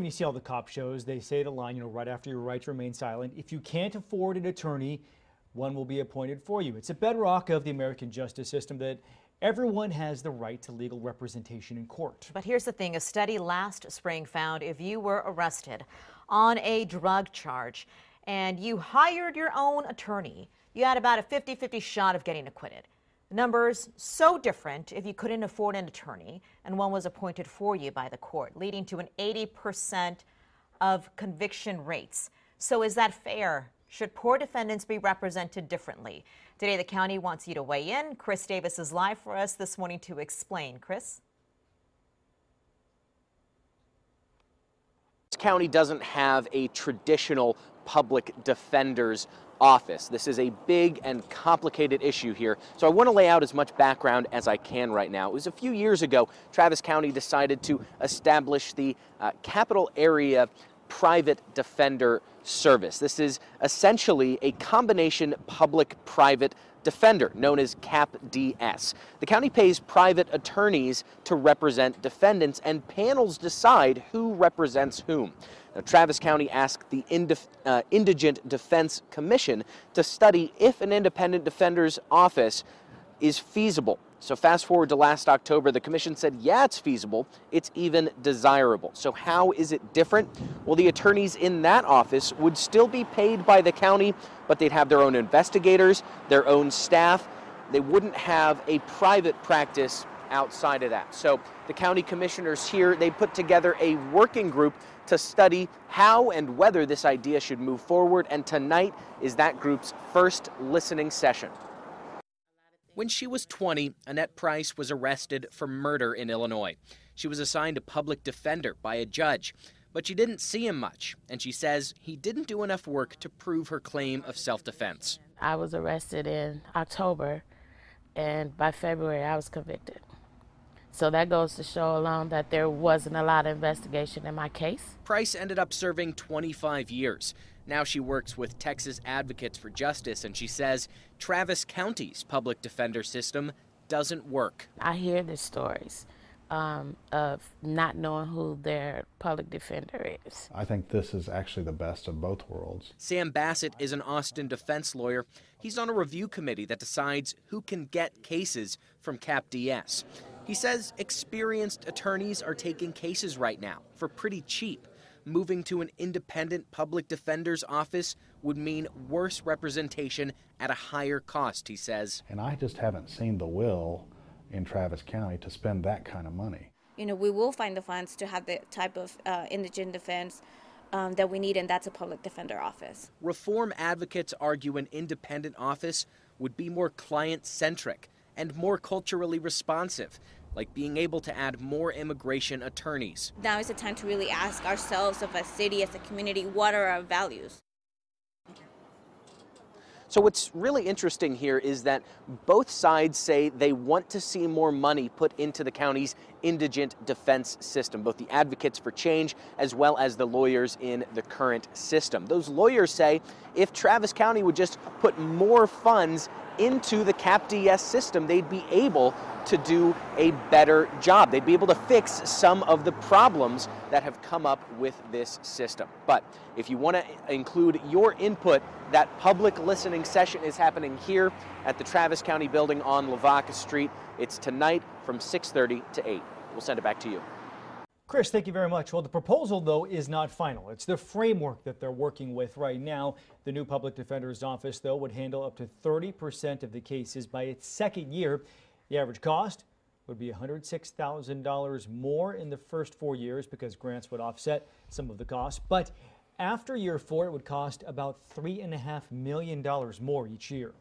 you see all the cop shows, they say the line, right after your right to remain silent, if you can't afford an attorney, one will be appointed for you. It's a bedrock of the American justice system that everyone has the right to legal representation in court. But here's the thing. A study last spring found if you were arrested on a drug charge and you hired your own attorney, you had about a 50-50 shot of getting acquitted. The numbers so different if you couldn't afford an attorney and one was appointed for you by the court, leading to an 80% of conviction rates. So is that fair? Should poor defendants be represented differently? Today, the county wants you to weigh in. Chris Davis is live for us this morning to explain. Chris? This county doesn't have a traditional public defender's office. This is a big and complicated issue here, so I want to lay out as much background as I can right now. It was a few years ago, Travis County decided to establish the Capital Area Private Defender Service. This is essentially a combination public-private defender known as CAPDS. The county pays private attorneys to represent defendants, and panels decide who represents whom. Now, Travis County asked the Indigent Defense Commission to study if an independent defender's office is feasible. So fast forward to last October, the commission said, yeah, it's feasible. It's even desirable. So how is it different? Well, the attorneys in that office would still be paid by the county, but they'd have their own investigators, their own staff. They wouldn't have a private practice outside of that. So the county commissioners here, they put together a working group to study how and whether this idea should move forward. And tonight is that group's first listening session. When she was 20, Annette Price was arrested for murder in Illinois. She was assigned a public defender by a judge, but she didn't see him much, and she says he didn't do enough work to prove her claim of self-defense. I was arrested in October, and by February I was convicted. So that goes to show alone that there wasn't a lot of investigation in my case. Price ended up serving 25 years. Now she works with Texas Advocates for Justice, and she says Travis County's public defender system doesn't work. I hear the stories of not knowing who their public defender is. I think this is actually the best of both worlds. Sam Bassett is an Austin defense lawyer. He's on a review committee that decides who can get cases from CAPDS. He says experienced attorneys are taking cases right now for pretty cheap. Moving to an independent public defender's office would mean worse representation at a higher cost, he says. And I just haven't seen the will in Travis County to spend that kind of money. We will find the funds to have the type of indigent defense that we need, and that's a public defender office. Reform advocates argue an independent office would be more client-centric and more culturally responsive, like being able to add more immigration attorneys. Now is the time to really ask ourselves, as a city, as a community, what are our values? So what's really interesting here is that both sides say they want to see more money put into the county's indigent defense system, both the advocates for change as well as the lawyers in the current system. Those lawyers say if Travis County would just put more funds into the CAPDS system, they'd be able to do a better job. They'd be able to fix some of the problems that have come up with this system. But if you want to include your input, that public listening session is happening here at the Travis County building on Lavaca Street. It's tonight from 6:30 to 8. We'll send it back to you. Chris, thank you very much. Well, the proposal, though, is not final. It's the framework that they're working with right now. The new public defender's office, though, would handle up to 30% of the cases by its second year. The average cost would be $106,000 more in the first 4 years because grants would offset some of the costs. But after year 4, it would cost about $3.5 million more each year.